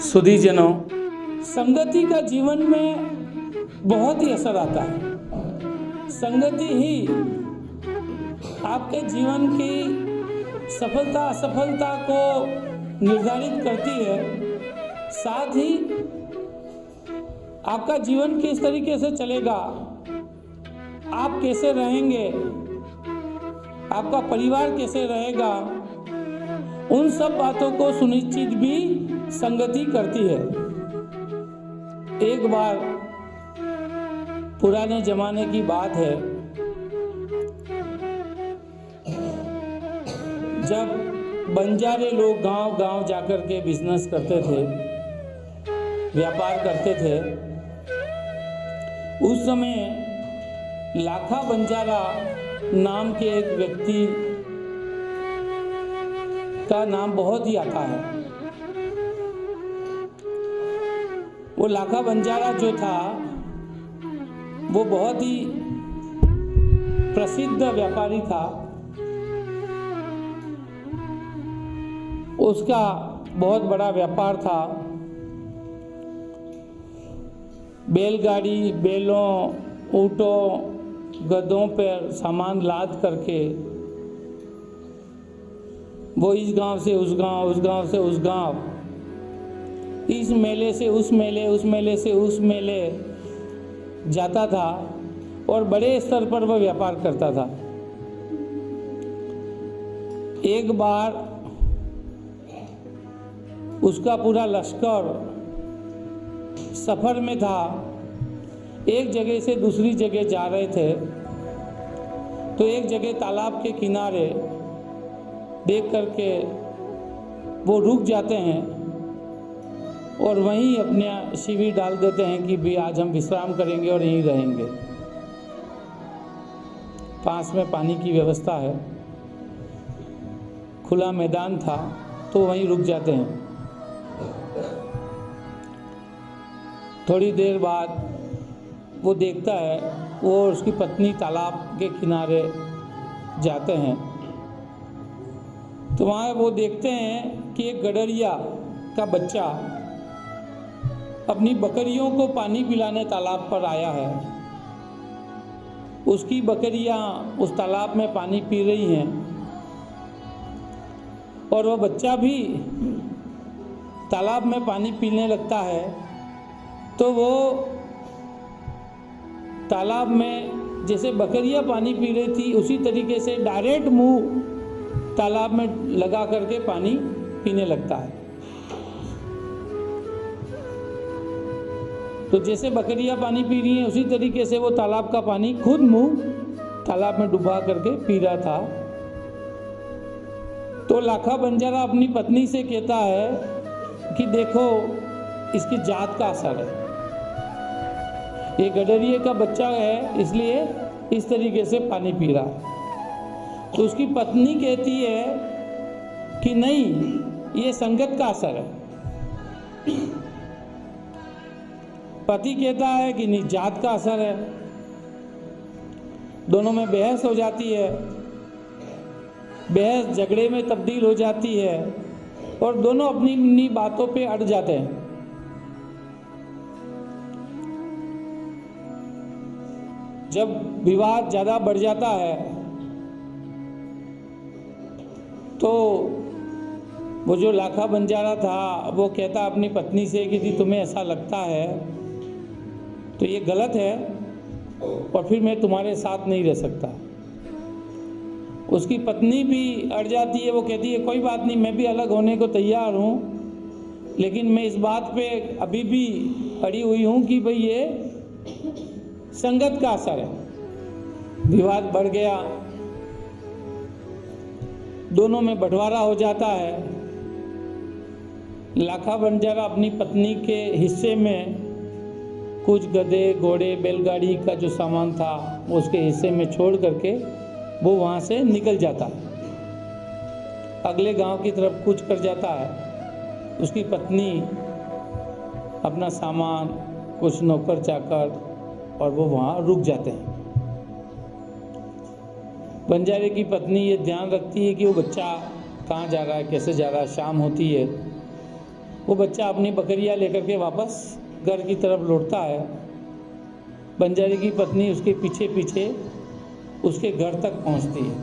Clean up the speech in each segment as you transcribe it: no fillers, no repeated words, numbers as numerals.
सुधीजनों, संगति का जीवन में बहुत ही असर आता है। संगति ही आपके जीवन की सफलता असफलता को निर्धारित करती है। साथ ही आपका जीवन किस तरीके से चलेगा, आप कैसे रहेंगे, आपका परिवार कैसे रहेगा, उन सब बातों को सुनिश्चित भी संगति करती है। एक बार पुराने जमाने की बात है, जब बंजारे लोग गांव-गांव जाकर के बिजनेस करते थे, व्यापार करते थे। उस समय लाखा बंजारा नाम के एक व्यक्ति का नाम बहुत ही आता है। वो लाखा बंजारा जो था वो बहुत ही प्रसिद्ध व्यापारी था। उसका बहुत बड़ा व्यापार था। बैलगाड़ी, बैलों, ऊँटों, गधों पर सामान लाद करके वो इस गांव से उस गांव, उस गांव से उस गांव, इस मेले से उस मेले, उस मेले से उस मेले जाता था और बड़े स्तर पर वह व्यापार करता था। एक बार उसका पूरा लश्कर सफर में था, एक जगह से दूसरी जगह जा रहे थे, तो एक जगह तालाब के किनारे देख करके वो रुक जाते हैं और वहीं अपने शिविर डाल देते हैं कि भी आज हम विश्राम करेंगे और यहीं रहेंगे। पास में पानी की व्यवस्था है, खुला मैदान था, तो वहीं रुक जाते हैं। थोड़ी देर बाद वो देखता है, वो और उसकी पत्नी तालाब के किनारे जाते हैं, तो वहाँ वो देखते हैं कि एक गडरिया का बच्चा अपनी बकरियों को पानी पिलाने तालाब पर आया है। उसकी बकरियाँ उस तालाब में पानी पी रही हैं और वह बच्चा भी तालाब में पानी पीने लगता है। तो वो तालाब में जैसे बकरियां पानी पी रही थी, उसी तरीके से डायरेक्ट मुंह तालाब में लगा करके पानी पीने लगता है। तो जैसे बकरियां पानी पी रही हैं, उसी तरीके से वो तालाब का पानी खुद मुंह तालाब में डुबा करके पी रहा था। तो लाखा बंजारा अपनी पत्नी से कहता है कि देखो, इसकी जात का असर है, ये गडरिये का बच्चा है, इसलिए इस तरीके से पानी पी रहा है। तो उसकी पत्नी कहती है कि नहीं, ये संगत का असर है। पति कहता है कि नहीं, जात का असर है। दोनों में बहस हो जाती है, बहस झगड़े में तब्दील हो जाती है और दोनों अपनी अपनी बातों पे अड़ जाते हैं। जब विवाद ज़्यादा बढ़ जाता है तो वो जो लाखा बंजारा था वो कहता अपनी पत्नी से कि यदि तुम्हें ऐसा लगता है तो ये गलत है और फिर मैं तुम्हारे साथ नहीं रह सकता। उसकी पत्नी भी अड़ जाती है, वो कहती है कोई बात नहीं, मैं भी अलग होने को तैयार हूँ, लेकिन मैं इस बात पे अभी भी अड़ी हुई हूँ कि भाई ये संगत का असर है। विवाद बढ़ गया, दोनों में बंटवारा हो जाता है। लाखा बंजारा अपनी पत्नी के हिस्से में कुछ गधे, घोड़े, बैलगाड़ी का जो सामान था वो उसके हिस्से में छोड़ करके वो वहाँ से निकल जाता है, अगले गांव की तरफ कूच कर जाता है। उसकी पत्नी अपना सामान, कुछ नौकर चाकर, और वो वहाँ रुक जाते हैं। बंजारे की पत्नी ये ध्यान रखती है कि वो बच्चा कहाँ जा रहा है, कैसे जा रहा है। शाम होती है, वो बच्चा अपनी बकरियां लेकर के वापस घर की तरफ लौटता है। बंजारे की पत्नी उसके पीछे पीछे उसके घर तक पहुंचती है।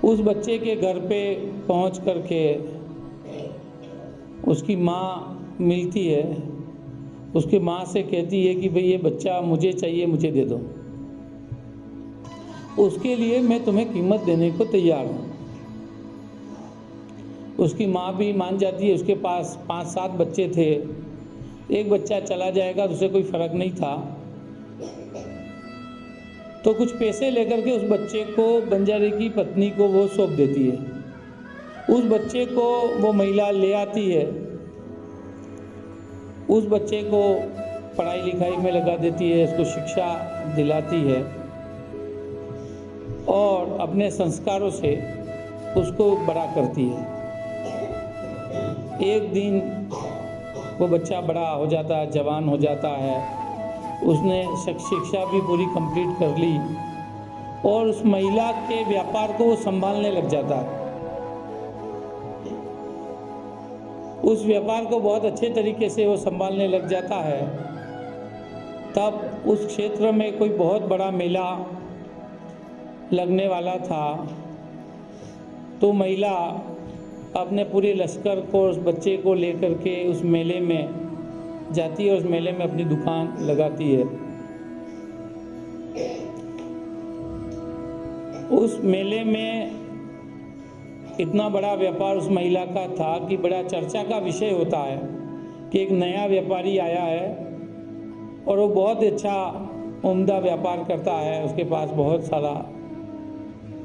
उस बच्चे के घर पे पहुंच करके उसकी माँ मिलती है। उसकी माँ से कहती है कि भाई ये बच्चा मुझे चाहिए, मुझे दे दो, उसके लिए मैं तुम्हें कीमत देने को तैयार हूँ। उसकी माँ भी मान जाती है। उसके पास 5-7 बच्चे थे, एक बच्चा चला जाएगा तो उसे कोई फर्क नहीं था। तो कुछ पैसे लेकर के उस बच्चे को बंजारे की पत्नी को वो सौंप देती है। उस बच्चे को वो महिला ले आती है, उस बच्चे को पढ़ाई लिखाई में लगा देती है, उसको शिक्षा दिलाती है और अपने संस्कारों से उसको बड़ा करती है। एक दिन वो बच्चा बड़ा हो जाता है, जवान हो जाता है, उसने शिक्षा भी पूरी कंप्लीट कर ली और उस महिला के व्यापार को वो संभालने लग जाता है। उस व्यापार को बहुत अच्छे तरीके से वो संभालने लग जाता है। तब उस क्षेत्र में कोई बहुत बड़ा मेला लगने वाला था। तो महिला अपने पूरे लश्कर को, उस बच्चे को लेकर के उस मेले में जाती है और उस मेले में अपनी दुकान लगाती है। उस मेले में इतना बड़ा व्यापार उस महिला का था कि बड़ा चर्चा का विषय होता है कि एक नया व्यापारी आया है और वो बहुत अच्छा उम्दा व्यापार करता है, उसके पास बहुत सारा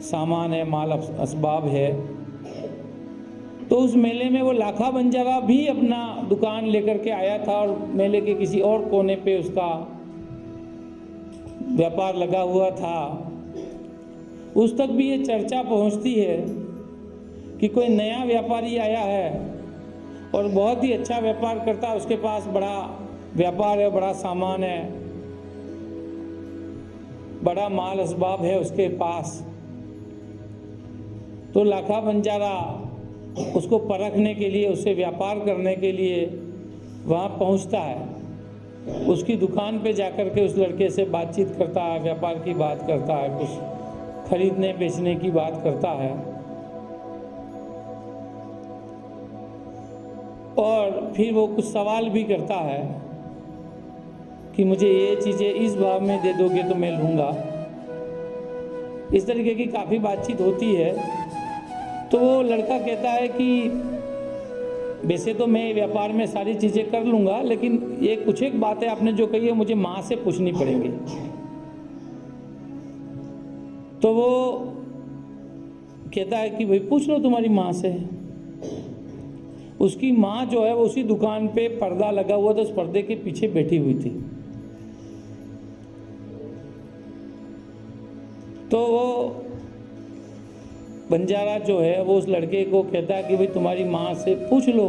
सामान है, माल असबाब है। तो उस मेले में वो लाखा बंजारा भी अपना दुकान लेकर के आया था और मेले के किसी और कोने पे उसका व्यापार लगा हुआ था। उस तक भी ये चर्चा पहुंचती है कि कोई नया व्यापारी आया है और बहुत ही अच्छा व्यापार करता है, उसके पास बड़ा व्यापार है, बड़ा सामान है, बड़ा माल असबाब है उसके पास। तो लाखा बंजारा उसको परखने के लिए, उससे व्यापार करने के लिए वहाँ पहुँचता है। उसकी दुकान पे जाकर के उस लड़के से बातचीत करता है, व्यापार की बात करता है, कुछ खरीदने बेचने की बात करता है और फिर वो कुछ सवाल भी करता है कि मुझे ये चीज़ें इस भाव में दे दोगे तो मैं लूँगा। इस तरीके की काफ़ी बातचीत होती है। तो वो लड़का कहता है कि वैसे तो मैं व्यापार में सारी चीज़ें कर लूँगा, लेकिन ये कुछ एक बातें आपने जो कही है मुझे माँ से पूछनी पड़ेंगी। तो वो कहता है कि भाई पूछ लो तुम्हारी माँ से। उसकी माँ जो है वो उसी दुकान पे पर्दा लगा हुआ था, उस पर्दे के पीछे बैठी हुई थी। तो वो बंजारा जो है वो उस लड़के को कहता है कि भाई तुम्हारी माँ से पूछ लो।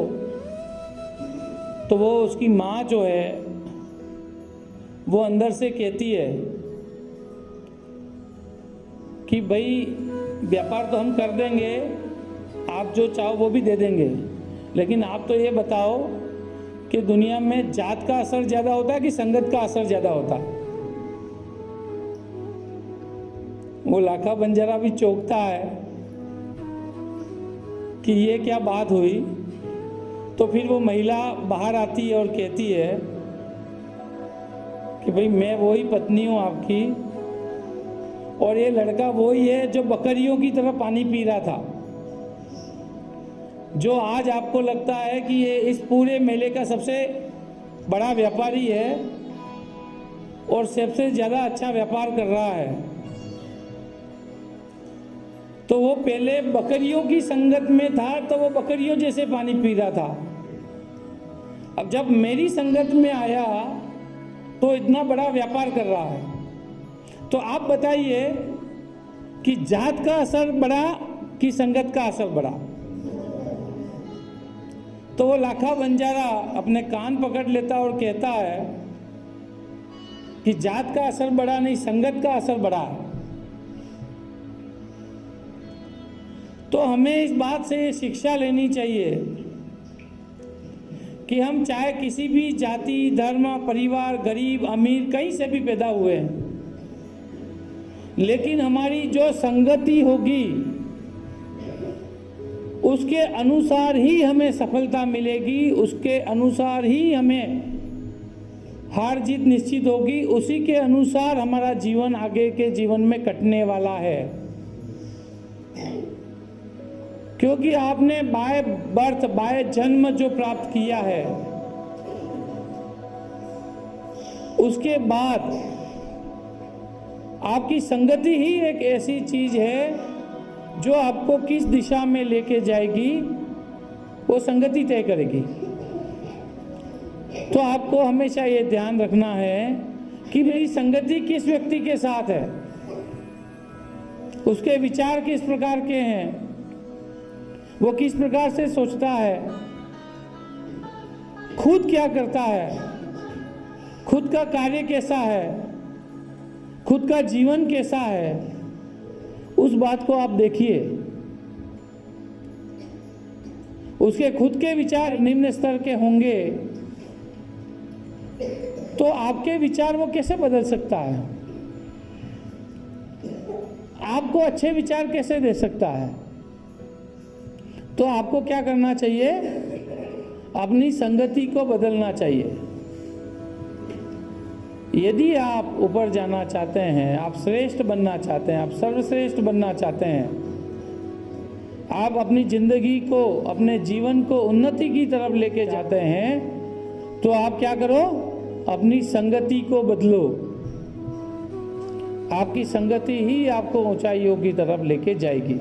तो वो उसकी माँ जो है वो अंदर से कहती है कि भाई व्यापार तो हम कर देंगे, आप जो चाहो वो भी दे देंगे, लेकिन आप तो ये बताओ कि दुनिया में जात का असर ज़्यादा होता है कि संगत का असर ज़्यादा होता है। वो लाखा बंजारा भी चौंकता है कि ये क्या बात हुई। तो फिर वो महिला बाहर आती है और कहती है कि भाई मैं वही पत्नी हूँ आपकी और ये लड़का वही है जो बकरियों की तरह पानी पी रहा था, जो आज आपको लगता है कि ये इस पूरे मेले का सबसे बड़ा व्यापारी है और सबसे ज़्यादा अच्छा व्यापार कर रहा है। तो वो पहले बकरियों की संगत में था तो वो बकरियों जैसे पानी पी रहा था, अब जब मेरी संगत में आया तो इतना बड़ा व्यापार कर रहा है। तो आप बताइए कि जात का असर बड़ा कि संगत का असर बड़ा। तो वो लाखा बंजारा अपने कान पकड़ लेता और कहता है कि जात का असर बड़ा नहीं, संगत का असर बड़ा है। तो हमें इस बात से शिक्षा लेनी चाहिए कि हम चाहे किसी भी जाति, धर्म, परिवार, गरीब, अमीर, कहीं से भी पैदा हुए हैं, लेकिन हमारी जो संगति होगी उसके अनुसार ही हमें सफलता मिलेगी, उसके अनुसार ही हमें हार जीत निश्चित होगी, उसी के अनुसार हमारा जीवन आगे के जीवन में कटने वाला है। क्योंकि आपने बाय बर्थ, बाय जन्म जो प्राप्त किया है, उसके बाद आपकी संगति ही एक ऐसी चीज है जो आपको किस दिशा में लेके जाएगी, वो संगति तय करेगी। तो आपको हमेशा ये ध्यान रखना है कि मेरी संगति किस व्यक्ति के साथ है, उसके विचार किस प्रकार के हैं, वो किस प्रकार से सोचता है, खुद क्या करता है, खुद का कार्य कैसा है, खुद का जीवन कैसा है, उस बात को आप देखिए। उसके खुद के विचार निम्न स्तर के होंगे तो आपके विचार वो कैसे बदल सकता है, आपको अच्छे विचार कैसे दे सकता है। तो आपको क्या करना चाहिए, अपनी संगति को बदलना चाहिए। यदि आप ऊपर जाना चाहते हैं, आप श्रेष्ठ बनना चाहते हैं, आप सर्वश्रेष्ठ बनना चाहते हैं, आप अपनी जिंदगी को, अपने जीवन को उन्नति की तरफ लेके जाते हैं, तो आप क्या करो, अपनी संगति को बदलो। आपकी संगति ही आपको ऊंचाइयों की तरफ लेके जाएगी।